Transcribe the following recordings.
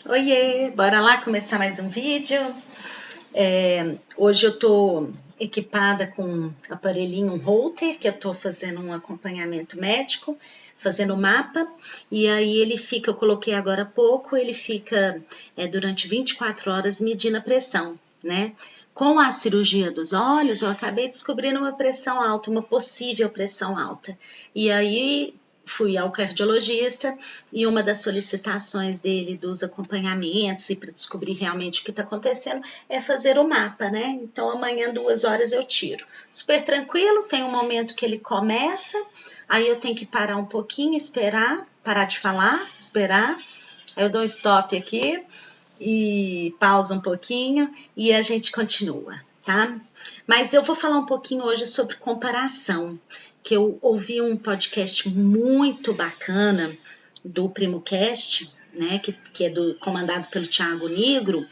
Oiê, bora lá começar mais um vídeo. Hoje eu tô equipada com um aparelhinho, um Holter, que eu tô fazendo um acompanhamento médico, fazendo mapa, e aí eu coloquei agora há pouco, ele fica durante 24 horas medindo a pressão, né? Com a cirurgia dos olhos, eu acabei descobrindo uma pressão alta, uma possível pressão alta. E aí fui ao cardiologista e uma das solicitações dele dos acompanhamentos e para descobrir realmente o que está acontecendo é fazer o mapa, né? Então amanhã 2 horas eu tiro. Super tranquilo, tem um momento que ele começa, aí eu tenho que parar um pouquinho, esperar, parar de falar, esperar. Aí eu dou um stop aqui e pausa um pouquinho e a gente continua, tá? Mas eu vou falar um pouquinho hoje sobre comparação, que eu ouvi um podcast muito bacana do PrimoCast, né, que é comandado pelo Thiago Nigro,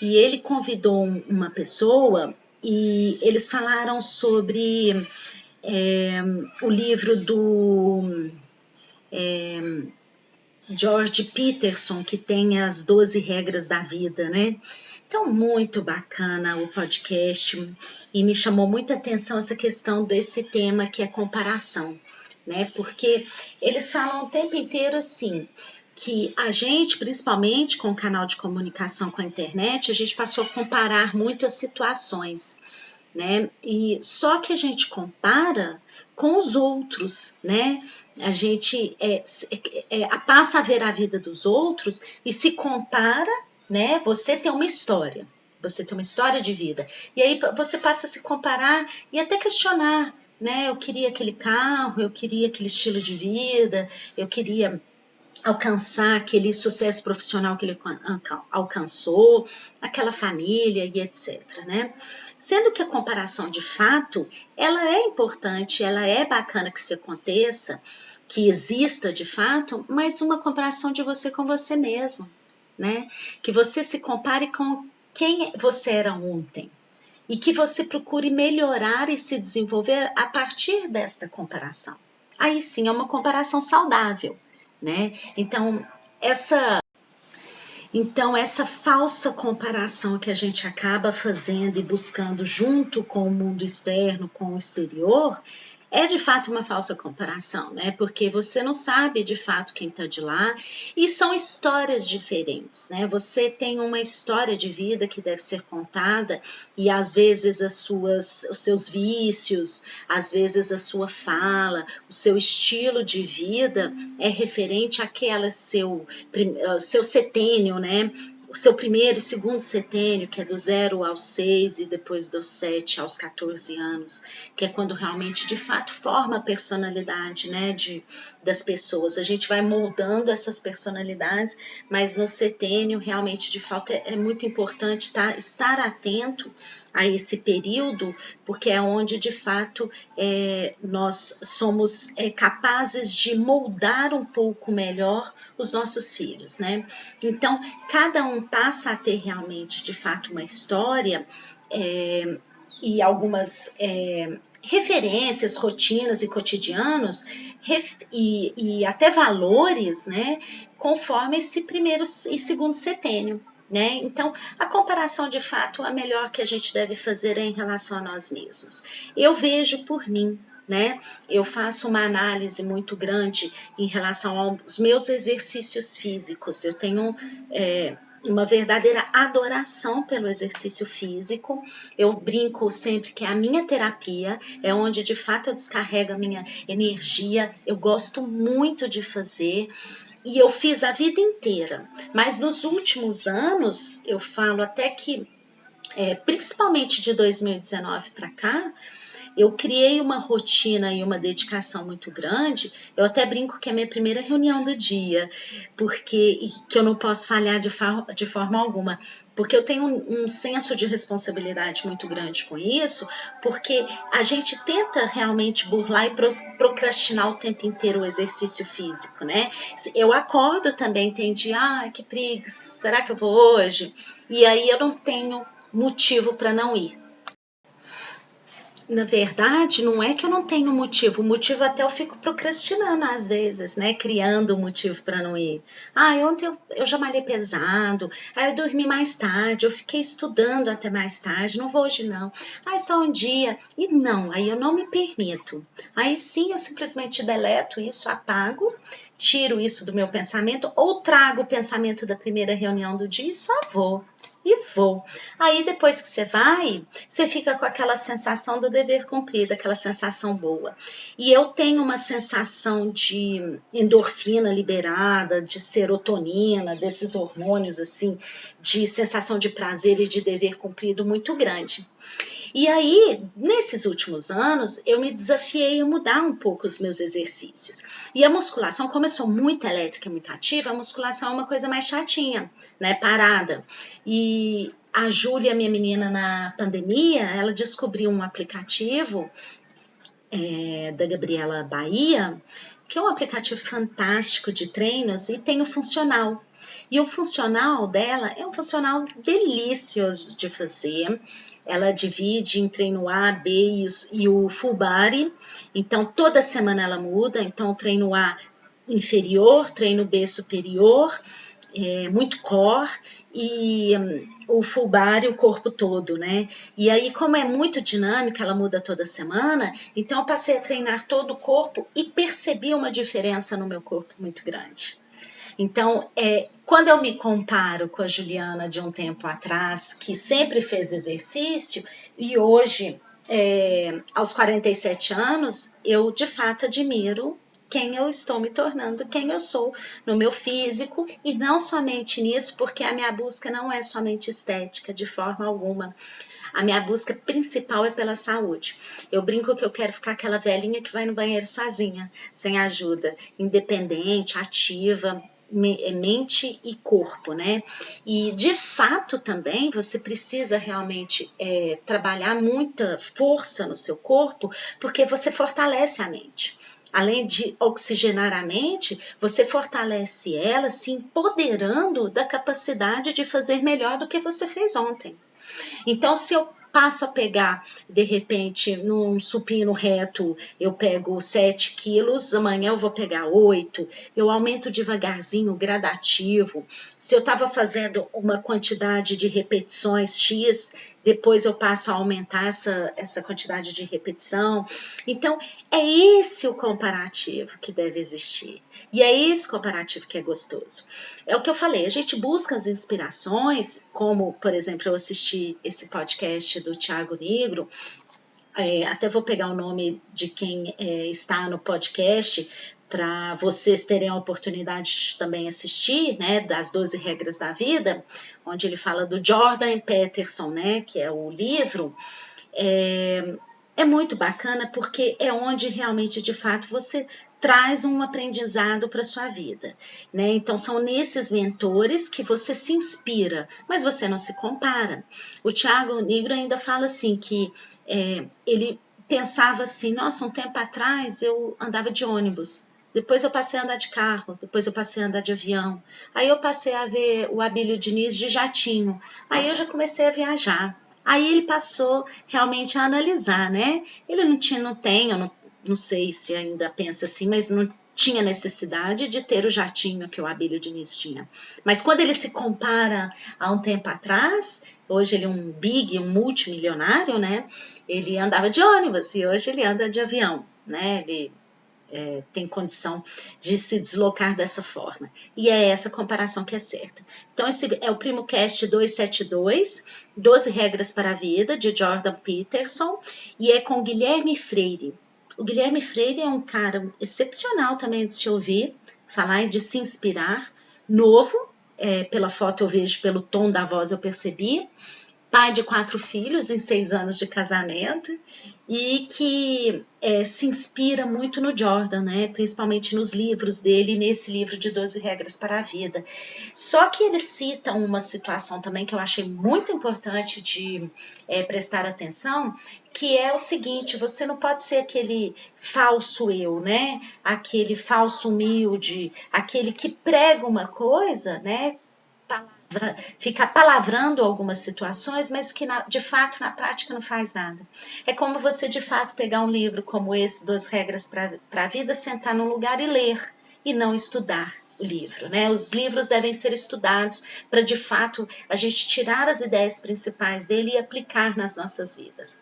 e ele convidou uma pessoa e eles falaram sobre o livro do George Peterson, que tem as 12 regras da vida, né? Então, muito bacana o podcast e me chamou muita atenção essa questão desse tema que é comparação, né? Porque eles falam o tempo inteiro assim, que a gente, principalmente com o canal de comunicação com a internet, a gente passou a comparar muito as situações, né? E só que a gente compara com os outros, né? A gente passa a ver a vida dos outros e se compara, né? Você tem uma história, você tem uma história de vida. E aí você passa a se comparar e até questionar, né? Eu queria aquele carro, eu queria aquele estilo de vida, eu queria alcançar aquele sucesso profissional que ele alcançou, aquela família e etc, né? Sendo que a comparação de fato, ela é importante, ela é bacana que se aconteça, que exista de fato, mas uma comparação de você com você mesmo, né? Que você se compare com quem você era ontem e que você procure melhorar e se desenvolver a partir desta comparação. Aí sim é uma comparação saudável, né? Essa falsa comparação que a gente acaba fazendo e buscando junto com o mundo externo, com o exterior, é de fato uma falsa comparação, né? Porque você não sabe de fato quem está de lá e são histórias diferentes, né? Você tem uma história de vida que deve ser contada e às vezes os seus vícios, às vezes a sua fala, o seu estilo de vida é referente àquela seu setênio, né? O seu primeiro e segundo setênio, que é do 0 aos 6 e depois dos 7 aos 14 anos, que é quando realmente, de fato, forma a personalidade, né, das pessoas. A gente vai moldando essas personalidades, mas no setênio, realmente, de fato, é muito importante estar atento a esse período, porque é onde, de fato, nós somos capazes de moldar um pouco melhor os nossos filhos, né? Então, cada um passa a ter realmente, de fato, uma história e algumas referências, rotinas e cotidianos e até valores, né? Conforme esse primeiro e segundo setênio. Né? Então, a comparação de fato, a melhor que a gente deve fazer é em relação a nós mesmos. Eu vejo por mim, né? Eu faço uma análise muito grande em relação aos meus exercícios físicos. Eu tenho uma verdadeira adoração pelo exercício físico. Eu brinco sempre que é a minha terapia, é onde de fato eu descarrego a minha energia. Eu gosto muito de fazer. E eu fiz a vida inteira, mas nos últimos anos, eu falo até que, principalmente de 2019 para cá, eu criei uma rotina e uma dedicação muito grande. Eu até brinco que é a minha primeira reunião do dia, porque que eu não posso falhar de forma alguma, porque eu tenho um senso de responsabilidade muito grande com isso, porque a gente tenta realmente burlar e procrastinar o tempo inteiro o exercício físico, né? Eu acordo também, entendi, que preguiça, será que eu vou hoje? E aí eu não tenho motivo para não ir. Na verdade, não é que eu não tenho motivo. O motivo até eu fico procrastinando às vezes, né? Criando um motivo para não ir. Ontem eu já malhei pesado. Aí eu dormi mais tarde. Eu fiquei estudando até mais tarde. Não vou hoje não. Só um dia. E não, aí eu não me permito. Aí sim eu simplesmente deleto isso, apago, tiro isso do meu pensamento ou trago o pensamento da primeira reunião do dia e só vou. E vou. Aí depois que você vai, você fica com aquela sensação do dever cumprido, aquela sensação boa. E eu tenho uma sensação de endorfina liberada, de serotonina, desses hormônios assim, de sensação de prazer e de dever cumprido muito grande. E aí, nesses últimos anos, eu me desafiei a mudar um pouco os meus exercícios. E a musculação, como eu sou muito elétrica e muito ativa, a musculação é uma coisa mais chatinha, né? Parada. E a Júlia, minha menina, na pandemia, ela descobriu um aplicativo da Gabriela Bahia, que é um aplicativo fantástico de treinos e tem o funcional. E o funcional dela é um funcional delicioso de fazer. Ela divide em treino A, B e o full body. Então, toda semana ela muda. Então, o treino A inferior, treino B superior, muito core e o full body, o corpo todo, né? E aí, como é muito dinâmica, ela muda toda semana, então eu passei a treinar todo o corpo e percebi uma diferença no meu corpo muito grande. Então, quando eu me comparo com a Juliana de um tempo atrás, que sempre fez exercício, e hoje, aos 47 anos, eu de fato admiro quem eu estou me tornando, quem eu sou no meu físico, e não somente nisso, porque a minha busca não é somente estética, de forma alguma. A minha busca principal é pela saúde. Eu brinco que eu quero ficar aquela velhinha que vai no banheiro sozinha, sem ajuda, independente, ativa, mente e corpo, né? E de fato também você precisa realmente trabalhar muita força no seu corpo, porque você fortalece a mente. Além de oxigenar a mente, você fortalece ela se empoderando da capacidade de fazer melhor do que você fez ontem. Então, se eu passo a pegar, de repente, num supino reto, eu pego 7 quilos, amanhã eu vou pegar 8, eu aumento devagarzinho, gradativo. Se eu estava fazendo uma quantidade de repetições X, depois eu passo a aumentar essa quantidade de repetição. Então, é esse o comparativo que deve existir. E é esse comparativo que é gostoso. É o que eu falei, a gente busca as inspirações, como, por exemplo, eu assisti esse podcast do Thiago Nigro, até vou pegar o nome de quem está no podcast, para vocês terem a oportunidade de também assistir, né, das 12 regras da vida, onde ele fala do Jordan Peterson, né, que é o livro. É muito bacana porque é onde realmente, de fato, você traz um aprendizado para sua vida, né? Então são nesses mentores que você se inspira, mas você não se compara. O Thiago Nigro ainda fala assim que ele pensava assim, nossa, um tempo atrás eu andava de ônibus, depois eu passei a andar de carro, depois eu passei a andar de avião, aí eu passei a ver o Abílio Diniz de jatinho, aí eu já comecei a viajar. Aí ele passou realmente a analisar, né? Ele eu não sei se ainda pensa assim, mas não tinha necessidade de ter o jatinho que o Abílio Diniz tinha. Mas quando ele se compara a um tempo atrás, hoje ele é um multimilionário, né? Ele andava de ônibus e hoje ele anda de avião, né? Ele tem condição de se deslocar dessa forma. E é essa comparação que é certa. Então, esse é o PrimoCast 272, 12 Regras para a Vida, de Jordan Peterson, e é com Guilherme Freire. O Guilherme Freire é um cara excepcional também de se ouvir, falar e de se inspirar, novo, pela foto eu vejo, pelo tom da voz eu percebi, pai de 4 filhos em 6 anos de casamento e que se inspira muito no Jordan, né? Principalmente nos livros dele, nesse livro de 12 Regras para a Vida. Só que ele cita uma situação também que eu achei muito importante de prestar atenção, que é o seguinte, você não pode ser aquele falso eu, né? Aquele falso humilde, aquele que prega uma coisa, né? fica palavrando algumas situações, mas que de fato na prática não faz nada. É como você de fato pegar um livro como esse, 2 Regras para a Vida, sentar num lugar e ler, e não estudar o livro, né? Os livros devem ser estudados para de fato a gente tirar as ideias principais dele e aplicar nas nossas vidas.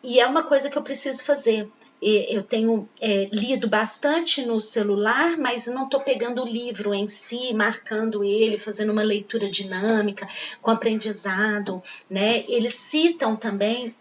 E é uma coisa que eu preciso fazer. Eu tenho lido bastante no celular, mas não estou pegando o livro em si, marcando ele, fazendo uma leitura dinâmica, com aprendizado, né? Eles citam também,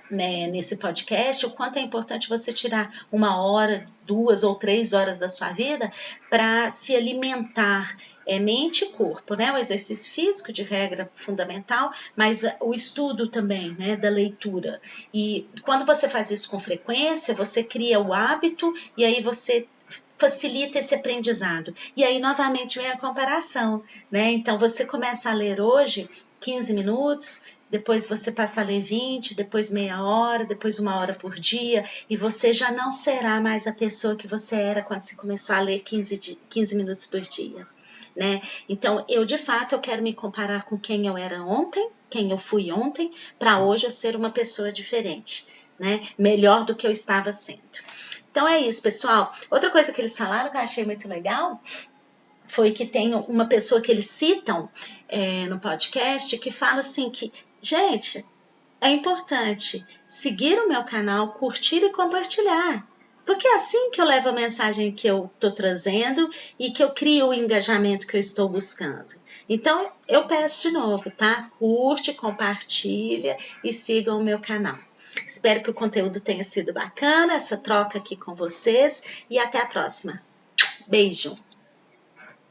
né, nesse podcast, o quanto é importante você tirar 1 hora, 2 ou 3 horas da sua vida para se alimentar, mente e corpo, né? O exercício físico de regra fundamental, mas o estudo também, né, da leitura. E quando você faz isso com frequência, você cria o hábito e aí você facilita esse aprendizado. E aí, novamente, vem a comparação, né? Então, você começa a ler hoje 15 minutos, depois você passa a ler 20, depois meia hora, depois 1 hora por dia, e você já não será mais a pessoa que você era quando você começou a ler 15 minutos por dia, né? Então, de fato, eu quero me comparar com quem eu era ontem, quem eu fui ontem, para hoje eu ser uma pessoa diferente, né? Melhor do que eu estava sendo. Então é isso, pessoal. Outra coisa que eles falaram que eu achei muito legal foi que tem uma pessoa que eles citam no podcast que fala assim que, gente, é importante seguir o meu canal, curtir e compartilhar. Porque é assim que eu levo a mensagem que eu estou trazendo e que eu crio o engajamento que eu estou buscando. Então, eu peço de novo, tá? Curte, compartilha e sigam o meu canal. Espero que o conteúdo tenha sido bacana, essa troca aqui com vocês, e até a próxima. Beijo!